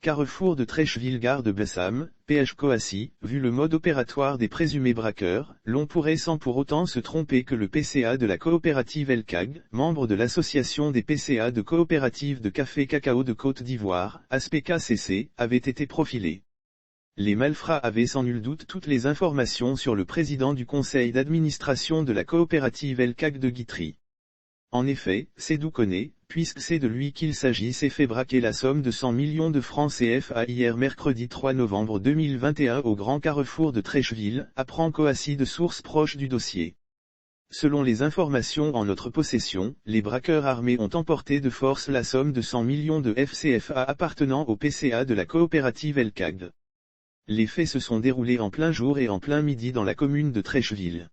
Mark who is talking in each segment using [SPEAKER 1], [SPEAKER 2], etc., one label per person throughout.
[SPEAKER 1] Carrefour de Trècheville gare de Bessam, PH Coacy, vu le mode opératoire des présumés braqueurs, l'on pourrait sans pour autant se tromper que le PCA de la coopérative El Cag, membre de l'association des PCA de coopératives de café cacao de Côte d'Ivoire, ASPCA-CC, avait été profilé. Les malfrats avaient sans nul doute toutes les informations sur le président du conseil d'administration de la coopérative El Cag de Guitry. En effet, Sédou connaît, puisque c'est de lui qu'il s'agit, s'est fait braquer la somme de 100 millions de francs CFA hier mercredi 3 novembre 2021 au Grand Carrefour de Trècheville, apprend Coacy de sources proches du dossier. Selon les informations en notre possession, les braqueurs armés ont emporté de force la somme de 100 millions de FCFA appartenant au PCA de la coopérative El Cag. Les faits se sont déroulés en plein jour et en plein midi dans la commune de Trècheville.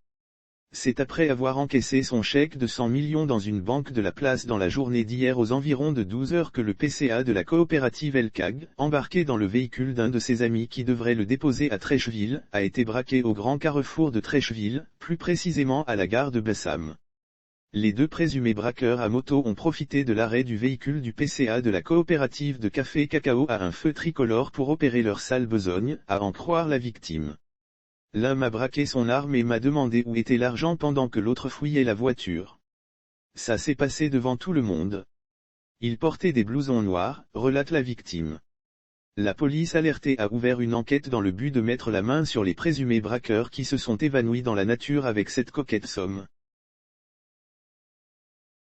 [SPEAKER 1] C'est après avoir encaissé son chèque de 100 millions dans une banque de la place dans la journée d'hier aux environs de 12 heures que le PCA de la coopérative El Cag, embarqué dans le véhicule d'un de ses amis qui devrait le déposer à Trècheville, a été braqué au Grand Carrefour de Trècheville, plus précisément à la gare de Bessam. Les deux présumés braqueurs à moto ont profité de l'arrêt du véhicule du PCA de la coopérative de café cacao à un feu tricolore pour opérer leur sale besogne, à en croire la victime. L'un m'a braqué son arme et m'a demandé où était l'argent pendant que l'autre fouillait la voiture. Ça s'est passé devant tout le monde. Il portait des blousons noirs, relate la victime. La police alertée a ouvert une enquête dans le but de mettre la main sur les présumés braqueurs qui se sont évanouis dans la nature avec cette coquette somme.